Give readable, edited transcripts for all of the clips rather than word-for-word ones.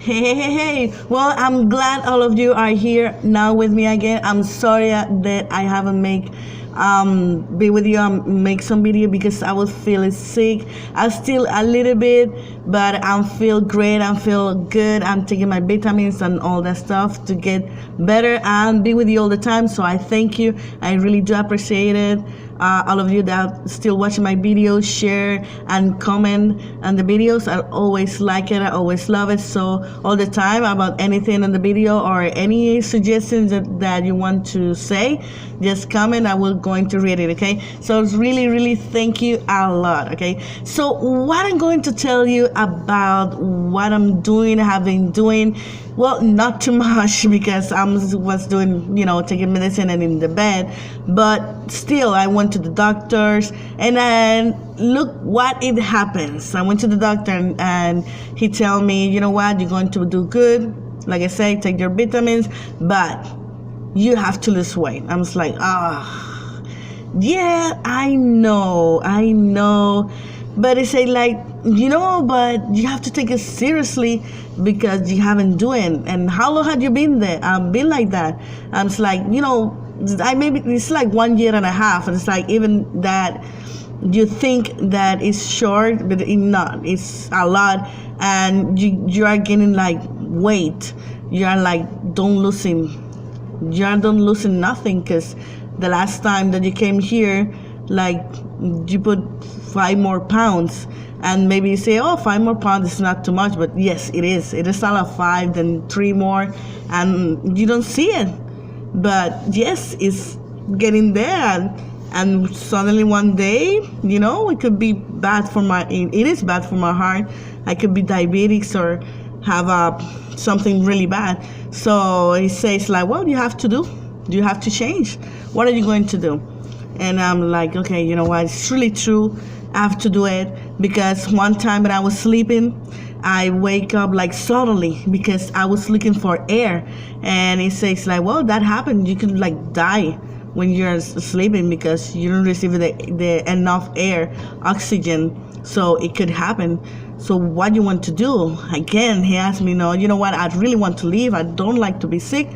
Hey. Well, I'm glad all of you are here now with me again. I'm sorry that I haven't be with you and make some video because I was feeling sick. I still a little bit, but I'm feel great. I feel good. I'm taking my vitamins and all that stuff to get better and be with you all the time. So I thank you. I really do appreciate it. All of you that still watching my videos, share and comment on the videos. I always like it. I always love it. So all the time about anything in the video or any suggestions that you want to say, just comment. I will going to read it. Okay. So it's really thank you a lot. Okay. So what I'm going to tell you about what I'm doing, have been doing. Well, not too much because I was doing, taking medicine and in the bed, but still I went to the doctors and then look what it happens. I went to the doctor and he tell me, you know what, you're going to do good. Like I say, take your vitamins, but you have to lose weight. I was like, yeah, I know. But they say like, but you have to take it seriously because you haven't doing. And how long had you been there? I've been like that. I was like, it's like 1 year and a half. And it's like even that you think that it's short, but it's not. It's a lot. And you are getting like weight. You are like don't losing nothing because the last time that you came here, like you put 5 more pounds. And maybe you say, 5 more pounds is not too much, but yes, it is. It is a lot of 5, then 3 more, and you don't see it. But yes, it's getting there, and suddenly one day, it could be bad for it is bad for my heart. I could be diabetic or have something really bad. So he says like, well, you have to change. What are you going to do? And I'm like, okay, you know what? It's really true. I have to do it because one time when I was sleeping, I wake up like suddenly because I was looking for air, and it says like, well, that happened. You can like die when you're sleeping because you don't receive the enough air, oxygen. So it could happen. So what you want to do? Again, he asked me, no, you know what? I really want to leave. I don't like to be sick.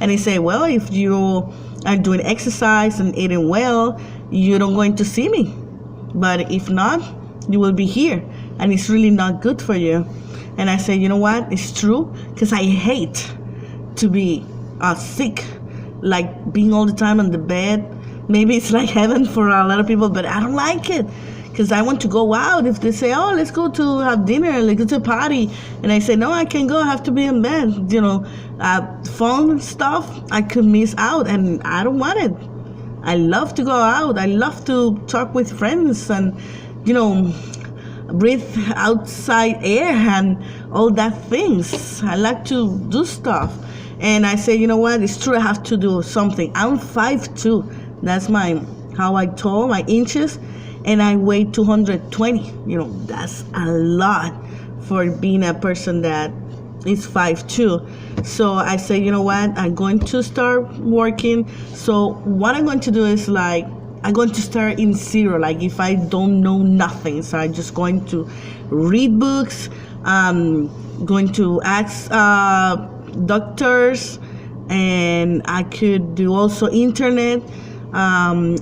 And he said, well, if you are doing exercise and eating well, you're not going to see me. But if not, you will be here, and it's really not good for you. And I say, you know what? It's true, because I hate to be sick, like being all the time on the bed. Maybe it's like heaven for a lot of people, but I don't like it because I want to go out. If they say, let's go to have dinner, let's go to a party, and I say, no, I can't go. I have to be in bed. Phone stuff, I could miss out, and I don't want it. I love to go out. I love to talk with friends and, breathe outside air and all that things. I like to do stuff. And I say, you know what? It's true. I have to do something. I'm 5'2". That's how I tall, my inches. And I weigh 220. That's a lot for being a person that is 5'2". So I say, you know what? I'm going to start working. So what I'm going to do is like, I'm going to start in zero. Like if I don't know nothing, so I'm just going to read books. Going to ask doctors, and I could do also internet.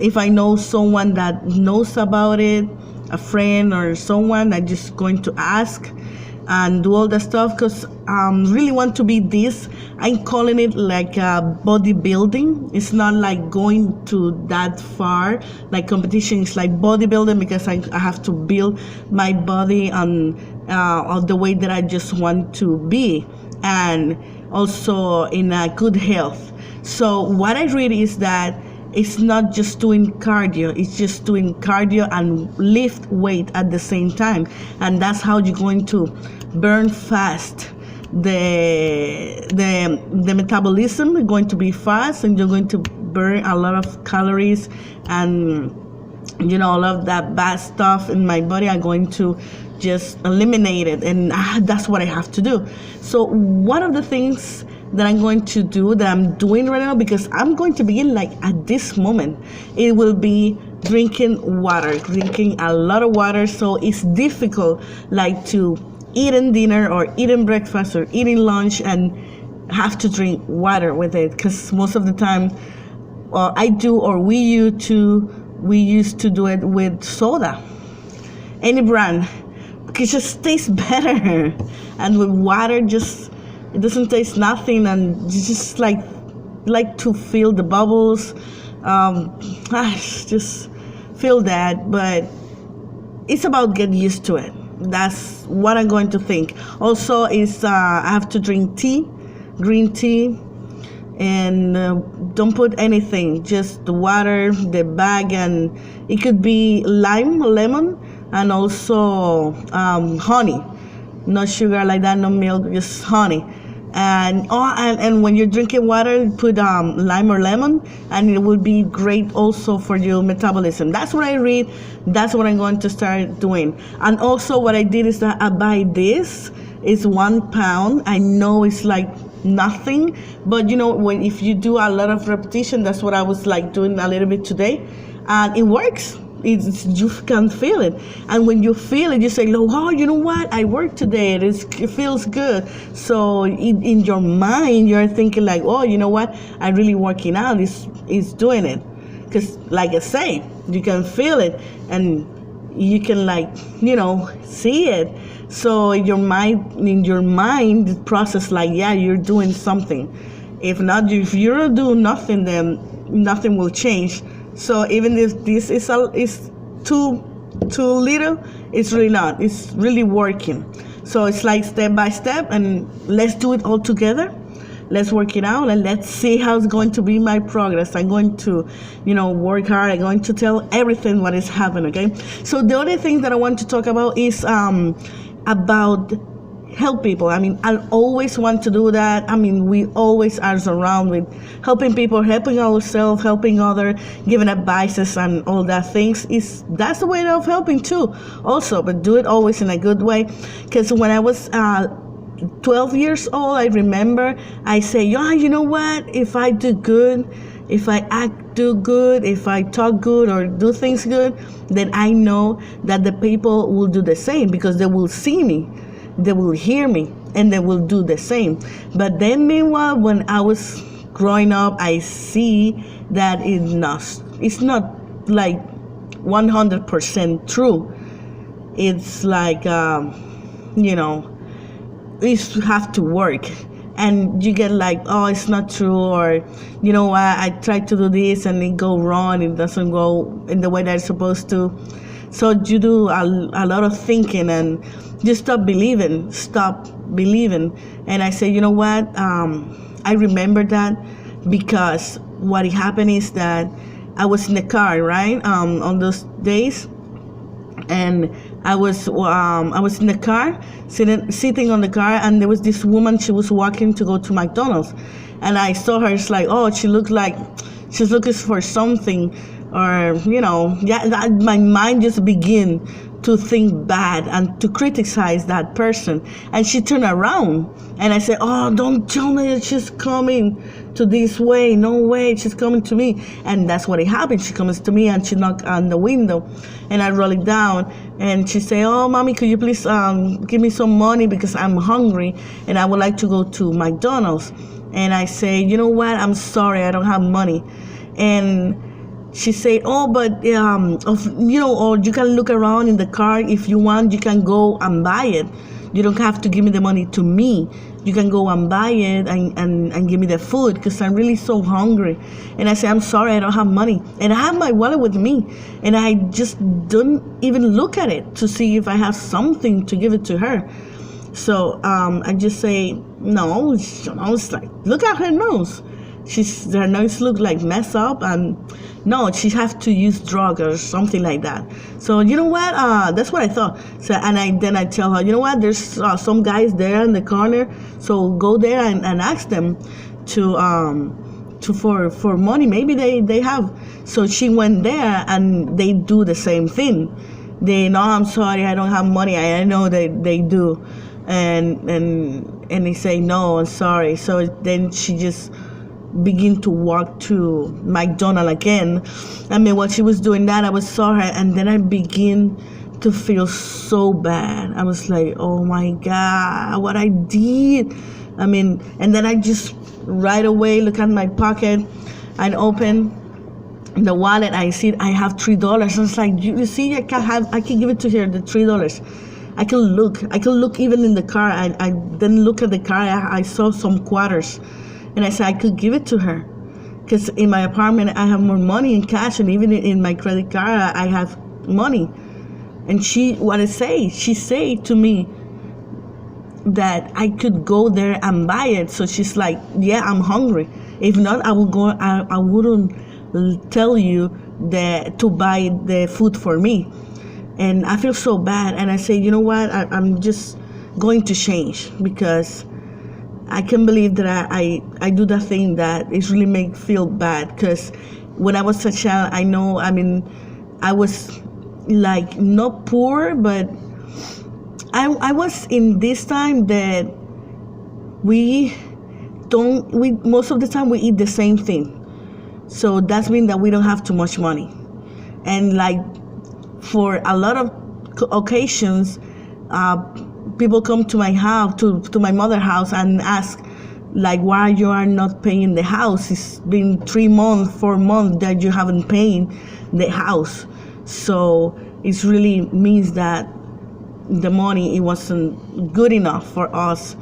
If I know someone that knows about it, a friend or someone, I'm just going to ask and do all that stuff because really want to be this. I'm calling it like bodybuilding. It's not like going to that far like competition. It's like bodybuilding because I have to build my body on the way that I just want to be, and also in a good health. So what I read is that it's not just doing cardio, it's just doing cardio and lift weight at the same time, and that's how you're going to burn fast. The metabolism is going to be fast, and you're going to burn a lot of calories, and all of that bad stuff in my body are going to just eliminate it, and that's what I have to do. So one of the things that I'm going to do, that I'm doing right now, because I'm going to begin like at this moment, it will be drinking a lot of water. So it's difficult like to eating dinner or eating breakfast or eating lunch and have to drink water with it, because most of the time, I do, or we used to do it with soda, any brand. It just tastes better, and with water, just it doesn't taste nothing, and you just like to feel the bubbles. Just feel that, but it's about get used to it. That's what I'm going to think. Also, is I have to drink tea, green tea, and don't put anything, just the water, the bag, and it could be lime, lemon, and also honey. No sugar like that, no milk, just honey. And when you're drinking water, put lime or lemon, and it will be great also for your metabolism. That's what I read. That's what I'm going to start doing. And also what I did is that I buy this. It's 1 pound. I know it's like nothing, but if you do a lot of repetition, that's what I was like doing a little bit today, and it works. You can feel it, and when you feel it, you say, "Oh, you know what? I worked today. It feels good." So in your mind, you're thinking like, "Oh, you know what? I'm really working out. Is doing it," because like I say, you can feel it, and you can see it. So in your mind, the process like, yeah, you're doing something. If not, if you don't do nothing, then nothing will change. So even if this is too little, it's really not. It's really working. So it's like step by step, and let's do it all together. Let's work it out, and let's see how it's going to be my progress. I'm going to, work hard. I'm going to tell everything what is happening. Okay. So the other thing that I want to talk about is about help people. I mean, I always want to do that. I mean, we always are around with helping people, helping ourselves, helping others, giving advices and all that things. That's the way of helping too, also, but do it always in a good way. Because when I was 12 years old, I remember I say, yeah, you know what? If I do good, if I do good, if I talk good or do things good, then I know that the people will do the same, because they will see me, they will hear me, and they will do the same. But then meanwhile, when I was growing up, I see that it's not like 100% true. It's like, you have to work, and you get like, oh, it's not true, or I tried to do this and it go wrong, it doesn't go in the way that it's supposed to. So you do a lot of thinking, and you stop believing. And I say, you know what, I remember that, because what happened is that I was in the car, right, on those days, and I was in the car, sitting on the car, and there was this woman. She was walking to go to McDonald's, and I saw her. It's like, oh, she looked like she's looking for something, or my mind just began to think bad and to criticize that person. And she turned around, and I said, oh, don't tell me that she's coming to this way. No way, she's coming to me. And that's what happened. She comes to me, and she knocked on the window, and I roll it down, and she say, oh, mommy, could you please give me some money, because I'm hungry and I would like to go to McDonald's. And I say, you know what, I'm sorry, I don't have money. And she said, oh, but or you can look around in the car. If you want, you can go and buy it. You don't have to give me the money to me. You can go and buy it and give me the food, because I'm really so hungry. And I say, I'm sorry, I don't have money. And I have my wallet with me, and I just don't even look at it to see if I have something to give it to her. So I just say, no. It's like, look at her nose. Her nose look like messed up, and no, she have to use drug or something like that. So you know what? That's what I thought. So then I tell her, you know what? There's some guys there in the corner. So go there and ask them for money. Maybe they have. So she went there, and they do the same thing. They know, I'm sorry, I don't have money. I know they do, and they say, no, I'm sorry. So then she just begin to walk to McDonald's again. I mean, while she was doing that, I saw her, and then I begin to feel so bad. I was like, oh my God, what I did. I mean, and then I just right away look at my pocket and open the wallet. I see I have $3. I was like, you see, I can give it to her, the $3. I can look even in the car. I then look at the car. I saw some quarters, and I said I could give it to her, because in my apartment I have more money in cash, and even in my credit card I have money. And she say to me that I could go there and buy it. So she's like, yeah, I'm hungry. If not, I would go. I wouldn't tell you that to buy the food for me. And I feel so bad. And I say, you know what? I'm just going to change, because I can't believe that I do that thing that is really make feel bad. Because when I was a child, I was like not poor, but I was in this time that we most of the time we eat the same thing. So that's mean that we don't have too much money. And like for a lot of occasions, people come to my house, to my mother's house, and ask like, why you are not paying the house? It's been 3 months, 4 months that you haven't paid the house. So it really means that the money, it wasn't good enough for us.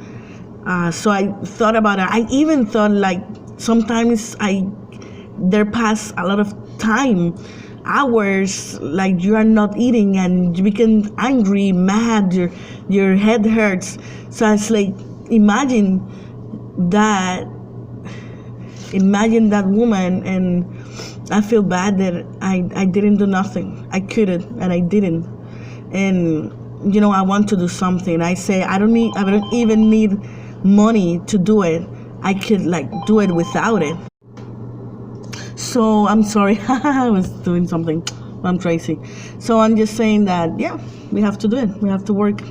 So I thought about it. I even thought like sometimes there pass a lot of time, hours, like you are not eating and you become angry, mad, your head hurts. So it's like, imagine that woman, and I feel bad that I didn't do nothing. I couldn't, and I didn't. And I want to do something. I say I don't even need money to do it. I could like do it without it. So I'm sorry, I was doing something. I'm crazy. So I'm just saying that, yeah, we have to do it. We have to work.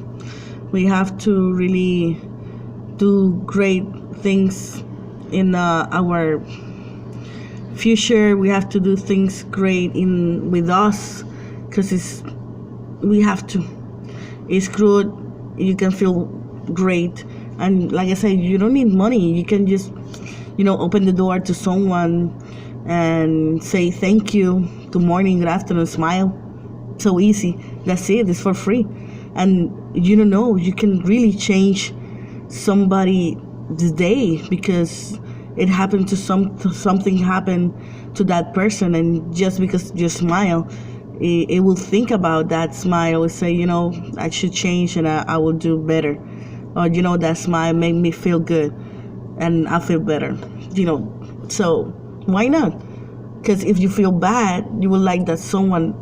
We have to really do great things in our future. We have to do things great with us, because we have to. It's good. You can feel great. And like I said, you don't need money. You can just, open the door to someone and say thank you, good morning, good afternoon, smile. So easy. That's it. It's for free. And you can really change somebody's day, because it happened to something happened to that person, and just because you smile, it will think about that smile and say, I should change, and I will do better. Or that smile made me feel good, and I feel better. So why not? Because if you feel bad, you would like that someone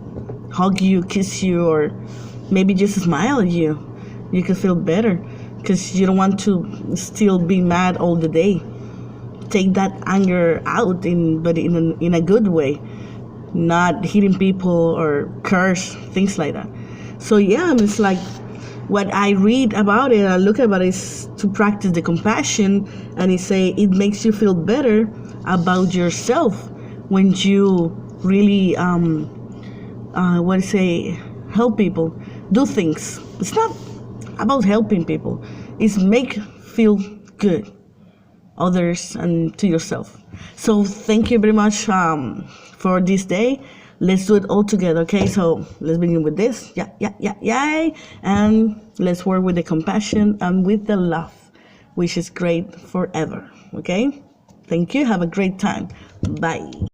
hug you, kiss you, or maybe just smile at you. You can feel better, because you don't want to still be mad all the day. Take that anger out, but in a good way, not hitting people or curse, things like that. So yeah, it's like what I read about it, I look about it, is to practice the compassion, and it say it makes you feel better about yourself when you really help people, do things. It's not about helping people. It's make feel good others and to yourself. So thank you very much for this day. Let's do it all together, okay? So let's begin with this. Yeah. And let's work with the compassion and with the love, which is great forever, okay? Thank you. Have a great time. Bye.